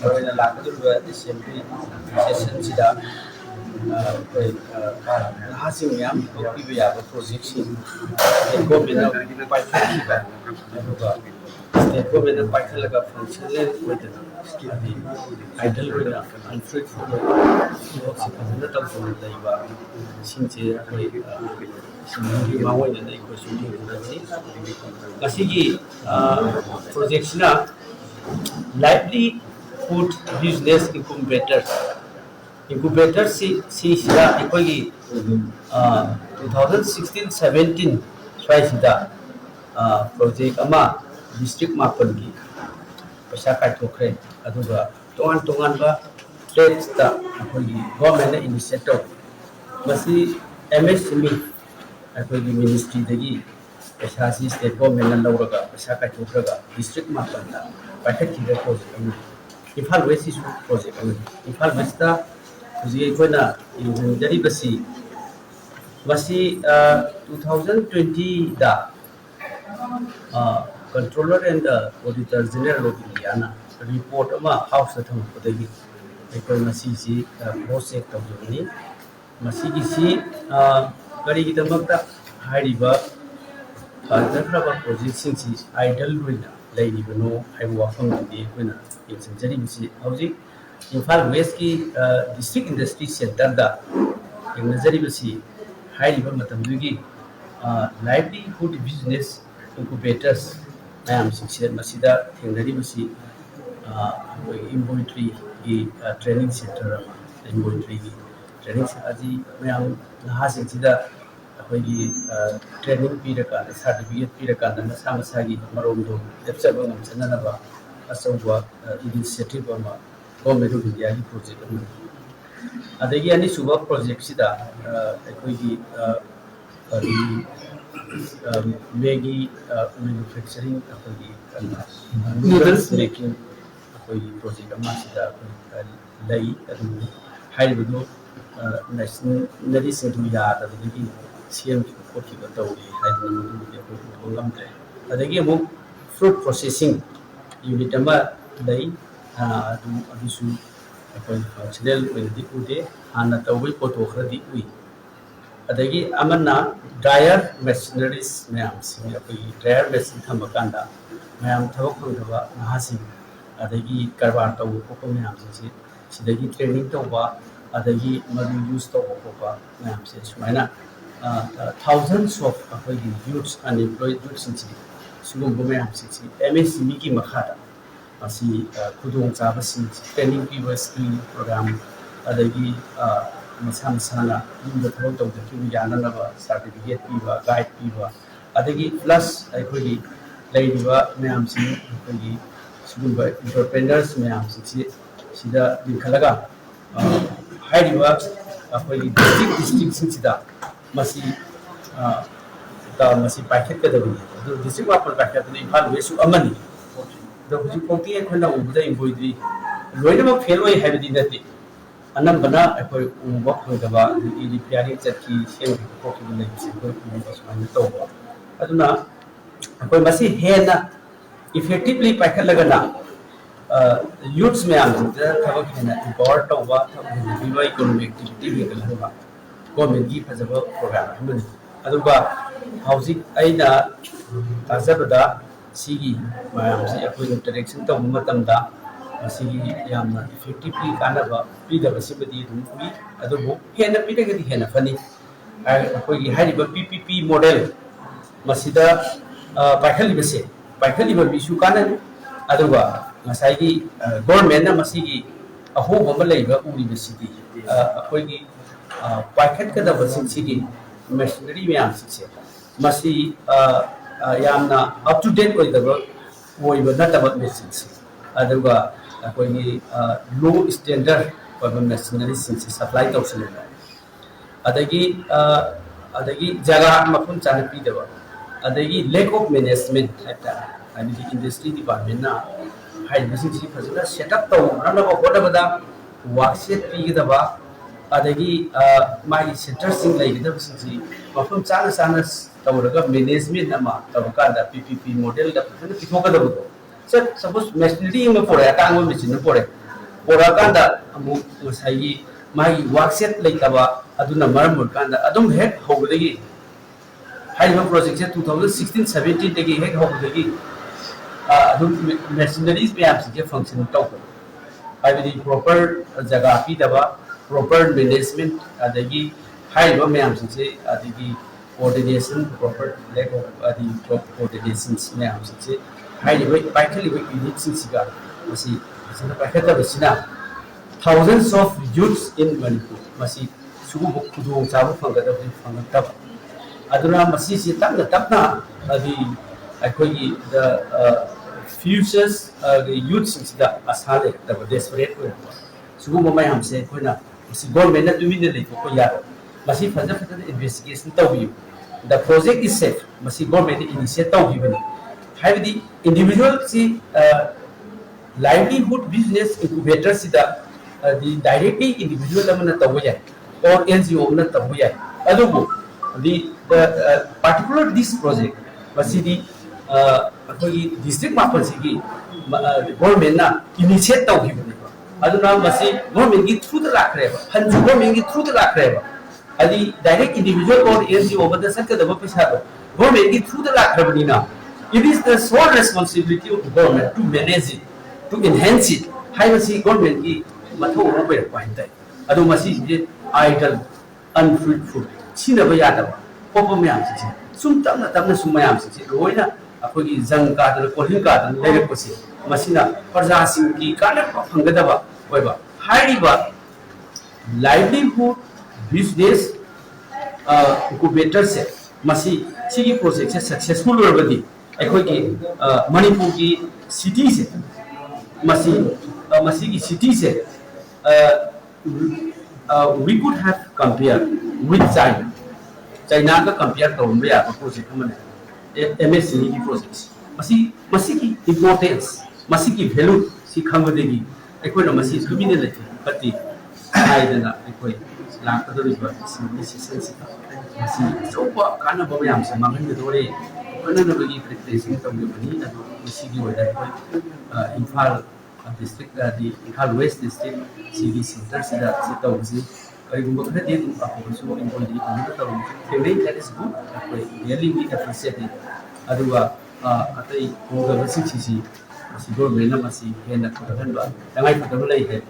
ꯃꯔꯨꯑꯣꯏꯅ ꯂꯥꯛꯀꯗꯧꯔꯤꯕ ꯑꯦꯁꯦꯝꯕ꯭ꯂꯤ ꯁꯦꯁꯟꯁꯤꯗ ꯑꯩꯈꯣꯏ ꯅꯍꯥꯁꯤꯡ ꯃꯌꯥꯝ ꯄꯤꯕ ꯌꯥꯕ ꯄ꯭ꯔꯣꯖꯦꯛꯁꯤꯡ ꯒꯣꯔꯃꯦꯟꯅ ꯄꯥꯏꯈꯠꯈꯤꯕ ꯑꯗꯨꯒ ꯁ꯭ꯇꯦꯠ ꯒꯣꯔꯃꯦꯟꯅ ꯄꯥꯏꯈꯠꯂꯒ ꯐꯪꯁꯟꯅꯦꯜ ꯑꯣꯏꯗꯅ ꯁ꯭ꯀꯤꯜꯗꯤ ꯑꯥꯏꯗꯜ ꯑꯣꯏꯅ ꯑꯟꯐ꯭ꯔꯨꯠꯐꯨꯜ ꯑꯣꯏꯅ ꯊꯕꯛꯁꯤ ꯐꯖꯅ ꯇꯧꯗꯅ ꯂꯩꯕ ꯁꯤꯡꯁꯦ ꯑꯩꯈꯣꯏ ꯁꯤꯡꯒꯤ ꯃꯥꯡꯑꯣꯏꯅꯅ ꯑꯩꯈꯣꯏꯁꯨ ꯌꯦꯡꯖꯔꯁꯤ ꯉꯁꯤꯒꯤ ꯄ꯭ꯔꯣꯖꯦꯛꯁꯤꯅ livelihood business incubator sida aikogi 2016-17 swaisida project ama district mapan gi paisa kai thokre aduga tongan ba trades ta aikogi government initiative masi MSME aikogi ministry dagi paisa si state government na lawraga paisa kai thokraga district mapan ta paithak ki project ami Imphal West is project ami Imphal West ta huji aikoina injari basi masi 2020 da controller and auditor general of India na report ama house ta thampadagi aikoi masi si cross check tawjani masi gi si kari gi damakta hairiba Daraba project since idle winner, Lady Bono, I walk from the in Century, housing. Imphal West district industry center in Nazaribasi, high level Matambugi, livelihood business incubators. I am succeed Masida, Tingaribasi, inventory training center, inventory training Aji, Mayam Hasida. अखोगी training पीरका certificate पीरका मसा मसागी मरोमदो लेपचब ngमसननबा असौबा initiative अमा गवर्नमेंट ऑफ इंडिया की प्रोजेक्ट अमा अदगी अनि सुबा प्रोजेक्ट सिदा अखोगी मैगी मैन्युफैक्चरिंग अखोगी नूडल्स मेकिंग अखोगी प्रोजेक्ट अमा सिदा लई अदु हाइबदो नेशनली सेंटू यादगी CM की तौरी है fruit processing unit functional हाँ तौबी पोटो खरदी उई अदगी अमना ड्रायर मशीनरीज मैम ड्रायर मशीन थमकांदा मैम थबक फंगदबा नहासिंग अदगी कारबार तौबो पोको मैम सिदगी ट्रेनिंग तौबा अदगी मदु यूज तौबो पोको मैम से सुमाइना thousands of youths unemployed youths in Sugumbo MSME की मखादा असी खुदों चाबसी ट्रेनिंग पीवा स्किल प्रोग्राम अदगी मसा मसाना युद्ध थबक तौदकी याननबा सर्टिफिकेट पीवा गाइड पीवा अदगी प्लस अखोगी लेरिबा मैम अखोगी सुगुंबा एंटरप्रेन्योर्स मैम सिदा लिंखलगा हाइरिबा अखोगी डिस्ट्रिक्ट सिदा मसी पाइखत डिस्ट्रिक्ट मापन पाइखत इम्फाल वेस्ट अमनी हुजी पोती अखोना उबदा एम्ब्रॉयडरी लोइनमक फेल होय हैबदी नति अनंबना अखोय उबा फंगदबा रिपेयरिंग चटकी सेम पोकी लेबसी को सुमान तोबा अदुना अखोय मसी हेना इफेक्टिवली पाइखत लगना youths मैम थबक हेना एम्पावर तोबा थबक हेना इकोनॉमिक एक्टिविटी हेगलबा गवर्नमेंट की फजब प्रोग्राम है अदुगा हौजिक अइना ताजबदा सिगी मैम से अखोय इंटरेक्शन तब मतमदा सिगी यामना इफेक्टिवली कानबा पीदबसिबदी दुम उई अदुबो हेना पीदगदी हेना फनी अखोय की हाइरिबा PPP मॉडल मसिदा पाइखलिबसे पाइखलिबा बिसु कानन अदुगा मसाइगी गवर्नमेंट ना मसिगी अहोब अमा लेबा उरिबसिदी अखोय की पाइखत कदबसिंग मशीनरी मैम मसी यामना अप टू डेट नतब machine low standard machinery supply तौसल जगह मफम चाह पीदब lack of management industry department फजन सेटअप तौनब होटबदा वर्कसेट पीगदब अदगी मागी सेंटरसिंग लेगदबसिंग मफम चाना चाना तौरगा मैनेजमेंट अमा तौरकादा PPP मॉडल दा फजन पिथोकदबदो सपोज मशीनरी में पोरे तांगो मशीन पोरे पोराकांदा अमुक मसाई मागी वर्कसेट लेतबा अदुना मरम मुरकांदा अदुम हेक होगदगी हाइबा प्रोजेक्ट से 2016 17 दगी हेक होगदगी अदुम मशीनरीज मैम से फंक्शन तौको हाइबदी प्रॉपर जगह पीदबा प्रॉपर मैनेजमेंट अदगी हाइबा मैम से अदगी कोऑर्डिनेशन प्रॉपर लेक ऑफ अदगी कोऑर्डिनेशंस मैम से हाइबा पाइखलिबा यूनिट सिंसिगा मसी असना पाइखतबसिना thousands of youths in Manipur masi sugu khudong chabu phangada phangtab aduna masi si tapna adi akhoi the futures youths sida asale the desperate ko sugu mamai hamse koina masi government na tumi ne ko ya masi faja investigation tawi the project is safe masi government initiate tawi bani haidi individual si livelihood business incubator sida the directly individual amana tabuya or NGO amana tabuya adubu the particular this project masidi akoi district mapal sigi government na initiate tawhibani aduna masi government gi through the lakreba han government gi through the lakreba adi direct individual or NGO bada sakka da paisa do government gi through the lakrebani na it is the sole responsibility of the government to manage it to enhance it hai masi government gi mathau ro be paintai adu masi je idle unfruitful sinaba yadaba popo myam si sum tamna sum myam si roina akogi jang ka da kolhin ka da lerak pasi masina parja sing ki kana phangadaba oiba hairiba livelihood business incubator se masi sigi project se successful orbadi akogi manipur ki city se masi ki city se we could have compared with China. China का compare तो हम भी आप project हमने MSC की project. मसी की importance, मसी की value सी खांग देगी. एक ना मसी सुबिने लेते पति आये देना एक लाख तो रिश्वत मसी सेंस मसी सोपा काना बमे हमसे मांगने में थोड़े कौन ना बगी preparation तो मुझे बनी ना मसी की वजह Imphal district di Ikhal West district CD center sida sita uji kai gumba khade dum apu so in body ko ta rum theory that is good really we appreciate it aduwa atai ko ga si government na masi hena ko dan ba dangai ko lai he